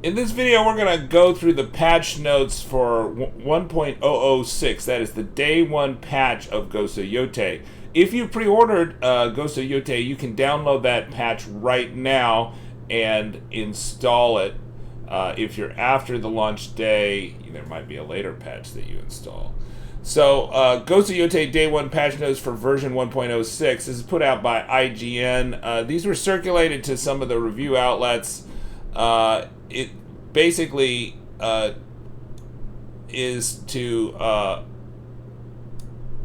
In this video, we're going to go through the patch notes for 1.006. That is the day one patch of Ghost of Yotei. If you pre-ordered Ghost of Yotei, you can download that patch right now and install it. If you're after the launch day, there might be a later patch that you install. So, Ghost of Yotei Day 1 patch notes for version 1.06. This is put out by IGN. These were circulated to some of the review outlets. It basically is to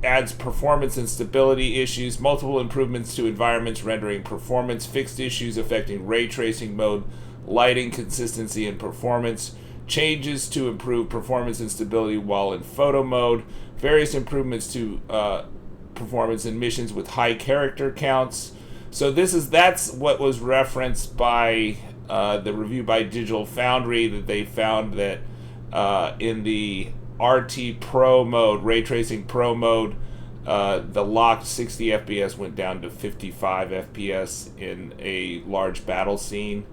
adds performance and stability issues, multiple improvements to environments rendering performance, fixed issues affecting ray tracing mode, lighting consistency and performance, changes to improve performance and stability while in photo mode, various improvements to performance in missions with high character counts. So that's what was referenced by the review by Digital Foundry, that they found that in the RT Pro mode, Ray Tracing Pro mode, the locked 60 FPS went down to 55 FPS in a large battle scene.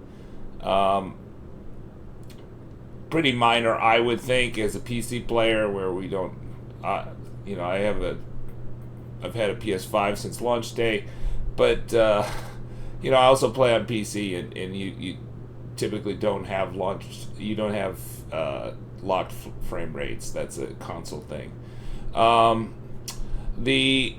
Pretty minor, I would think, as a PC player, where we don't, I've had a PS5 since launch day, but I also play on PC, and you typically don't have locked frame rates. That's a console thing. The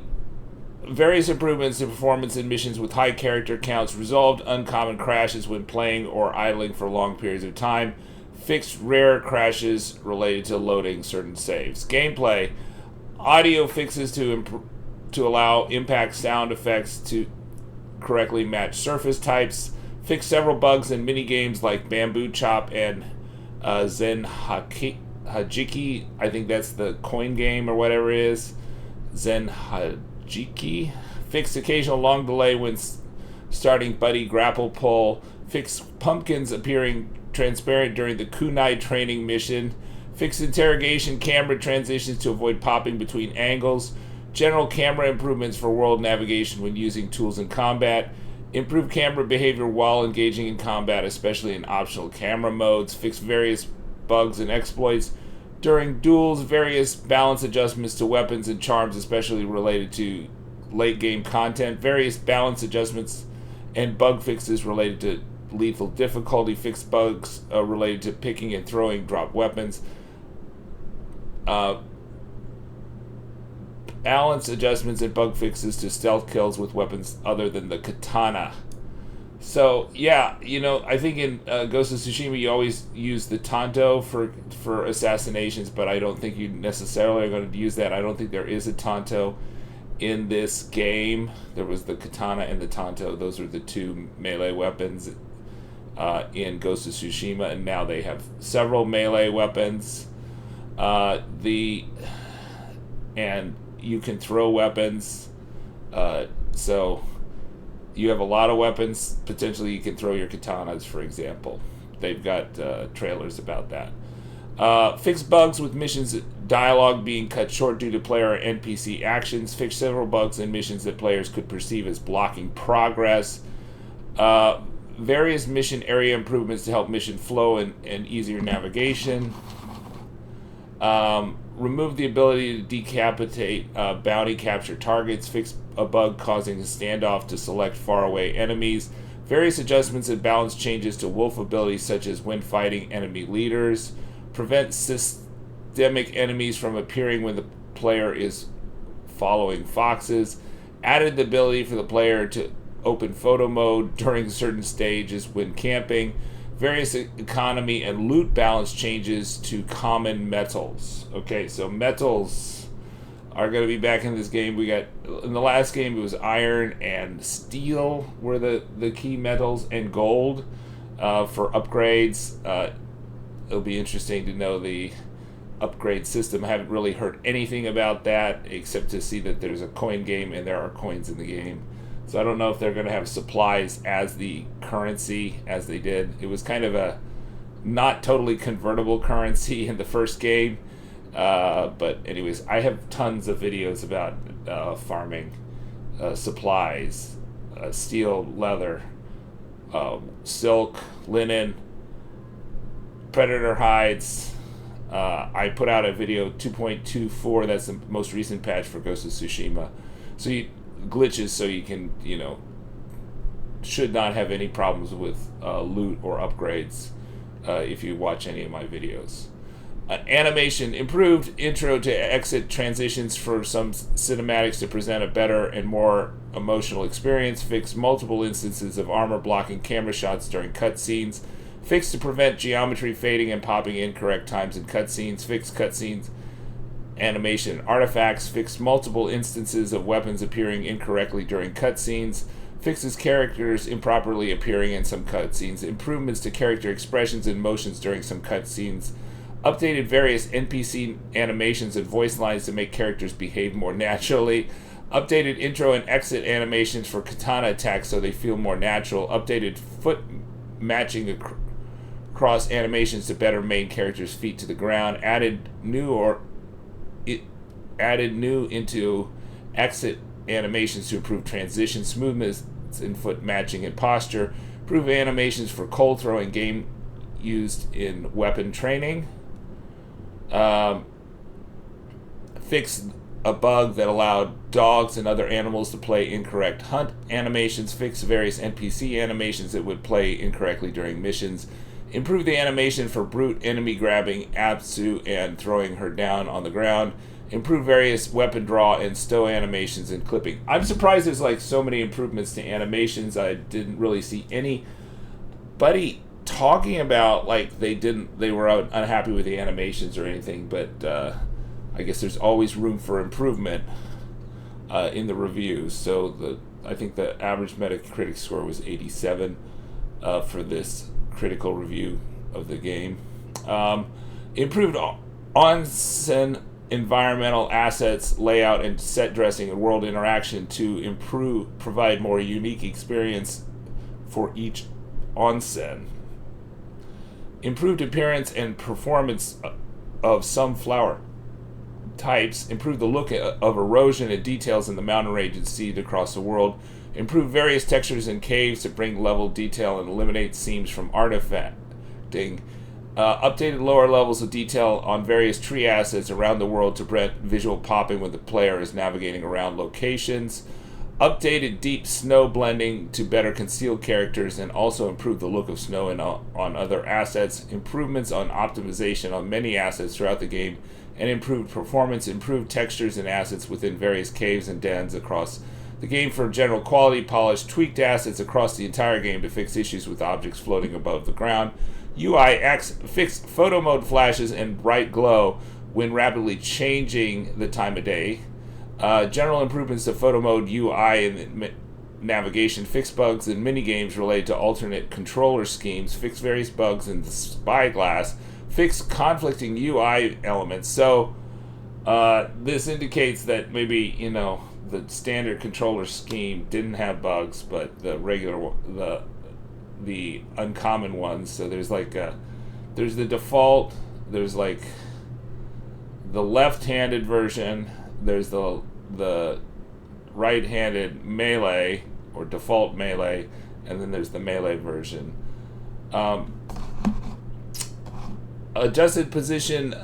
various improvements to performance in missions with high character counts resolved uncommon crashes when playing or idling for long periods of time, fixed rare crashes related to loading certain saves. Gameplay: audio fixes to allow impact sound effects to correctly match surface types, fix several bugs in minigames like Bamboo Chop and Zen Hajiki. I think that's the coin game or whatever it is. Zen Hajiki. Fix occasional long delay when starting buddy grapple pull. Fix pumpkins appearing transparent during the kunai training mission. Fix interrogation camera transitions to avoid popping between angles. General camera improvements for world navigation when using tools in combat. Improve camera behavior while engaging in combat, especially in optional camera modes. Fix various bugs and exploits during duels. Various balance adjustments to weapons and charms, especially related to late game content. Various balance adjustments and bug fixes related to lethal difficulty. Fix bugs related to picking and throwing drop weapons. Balance adjustments and bug fixes to stealth kills with weapons other than the katana. So yeah, I think in Ghost of Tsushima you always use the tanto for assassinations, but I don't think you necessarily are going to use that. I don't think there is a tanto in this game. There was the katana and the tanto. Those were the two melee weapons in Ghost of Tsushima, and now they have several melee weapons. And you can throw weapons, so you have a lot of weapons. Potentially you can throw your katanas, for example. They've got trailers about that. Fix bugs with missions dialogue being cut short due to player or NPC actions. Fix several bugs in missions that players could perceive as blocking progress. Various mission area improvements to help mission flow and easier navigation. Remove the ability to decapitate bounty capture targets. Fix a bug causing a standoff to select faraway enemies. Various adjustments and balance changes to wolf abilities, such as when fighting enemy leaders. Prevent systemic enemies from appearing when the player is following foxes. Added the ability for the player to open photo mode during certain stages when camping. Various economy and loot balance changes to common metals. Okay, so metals are going to be back in this game. We got, in the last game, it was iron and steel were the key metals, and gold for upgrades. It'll be interesting to know the upgrade system. I haven't really heard anything about that except to see that there's a coin game and there are coins in the game. So I don't know if they're going to have supplies as the currency as they did. It was kind of a not totally convertible currency in the first game. But anyways, I have tons of videos about farming supplies, steel, leather, silk, linen, predator hides. I put out a video 2.24. That's the most recent patch for Ghost of Tsushima. So glitches, so you can, should not have any problems with loot or upgrades if you watch any of my videos. Animation, improved intro to exit transitions for some cinematics to present a better and more emotional experience. Fixed multiple instances of armor blocking camera shots during cutscenes. Fixed to prevent geometry fading and popping incorrect times in cutscenes. Fixed cutscenes animation artifacts. Fixed multiple instances of weapons appearing incorrectly during cutscenes. Fixes characters improperly appearing in some cutscenes. Improvements to character expressions and motions during some cutscenes. Updated various NPC animations and voice lines to make characters behave more naturally. Updated intro and exit animations for katana attacks so they feel more natural. Updated foot matching across animations to better main characters' feet to the ground. Added new into exit animations to improve transition smoothness in foot matching and posture. Improve animations for cold throwing game used in weapon training. Fixed a bug that allowed dogs and other animals to play incorrect hunt animations. Fixed various NPC animations that would play incorrectly during missions. Improved the animation for brute enemy grabbing Atsu and throwing her down on the ground. Improved various weapon draw and stow animations and clipping. I'm surprised there's like so many improvements to animations. I didn't really see anybody talking about like they were unhappy with the animations or anything, but I guess there's always room for improvement in the reviews. So I think the average Metacritic score was 87 for this critical review of the game. Improved onsen environmental assets, layout, and set dressing and world interaction to provide more unique experience for each onsen. Improved appearance and performance of some flower types. Improved the look of erosion and details in the mountain ranges seen across the world. Improved various textures in caves to bring level detail and eliminate seams from artifacting. Updated lower levels of detail on various tree assets around the world to prevent visual popping when the player is navigating around locations. Updated deep snow blending to better conceal characters and also improve the look of snow on other assets. Improvements on optimization on many assets throughout the game, and improved performance, improved textures and assets within various caves and dens across the game for general quality. Polished tweaked assets across the entire game to fix issues with objects floating above the ground. UIX fixed photo mode flashes and bright glow when rapidly changing the time of day. General improvements to photo mode UI and navigation. Fixed bugs in minigames related to alternate controller schemes. Fixed various bugs in the spyglass. Fixed conflicting UI elements. So this indicates that maybe the standard controller scheme didn't have bugs, but the regular the uncommon ones. So there's there's the default. There's like the left-handed version. There's the right-handed melee or default melee, and then there's the melee version. Adjusted position,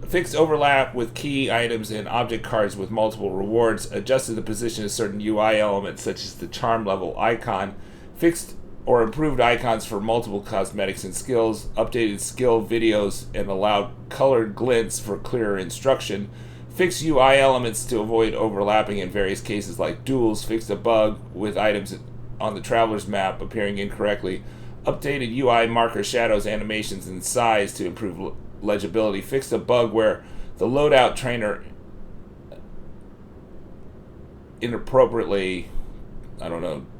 fixed overlap with key items and object cards with multiple rewards. Adjusted the position of certain UI elements such as the charm level icon. Fixed or improved icons for multiple cosmetics and skills. Updated skill videos and allowed colored glints for clearer instruction. Fixed UI elements to avoid overlapping in various cases like duels. Fixed a bug with items on the traveler's map appearing incorrectly. Updated UI marker shadows, animations, and size to improve legibility. Fixed a bug where the loadout trainer inappropriately,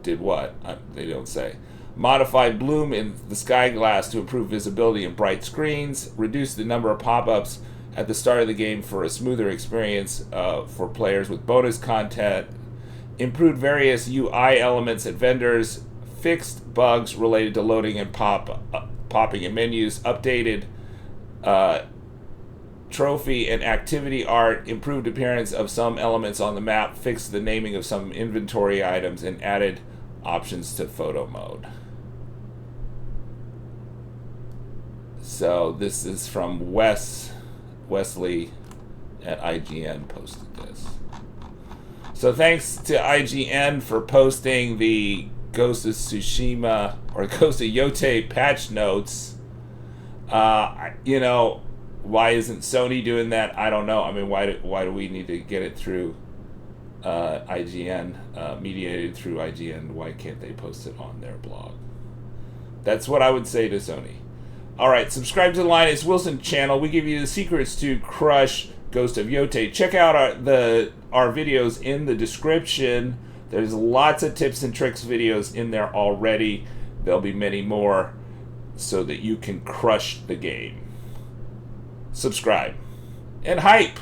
did what? They don't say. Modified bloom in the sky glass to improve visibility in bright screens. Reduced the number of pop-ups at the start of the game for a smoother experience for players with bonus content. Improved various UI elements at vendors. Fixed bugs related to loading and popping in menus. Updated trophy and activity art. Improved appearance of some elements on the map. Fixed the naming of some inventory items and added options to photo mode. So this is from Wesley at IGN posted this. So thanks to IGN for posting the Ghost of Tsushima or Ghost of Yotei patch notes. You know, why isn't Sony doing that? I don't know. I mean, why do we need to get it through IGN, mediated through IGN? Why can't they post it on their blog? That's what I would say to Sony. All right, subscribe to the Linus Wilson channel. We give you the secrets to crush Ghost of Yotei. Check out our videos in the description. There's lots of tips and tricks videos in there already. There'll be many more so that you can crush the game. Subscribe and hype.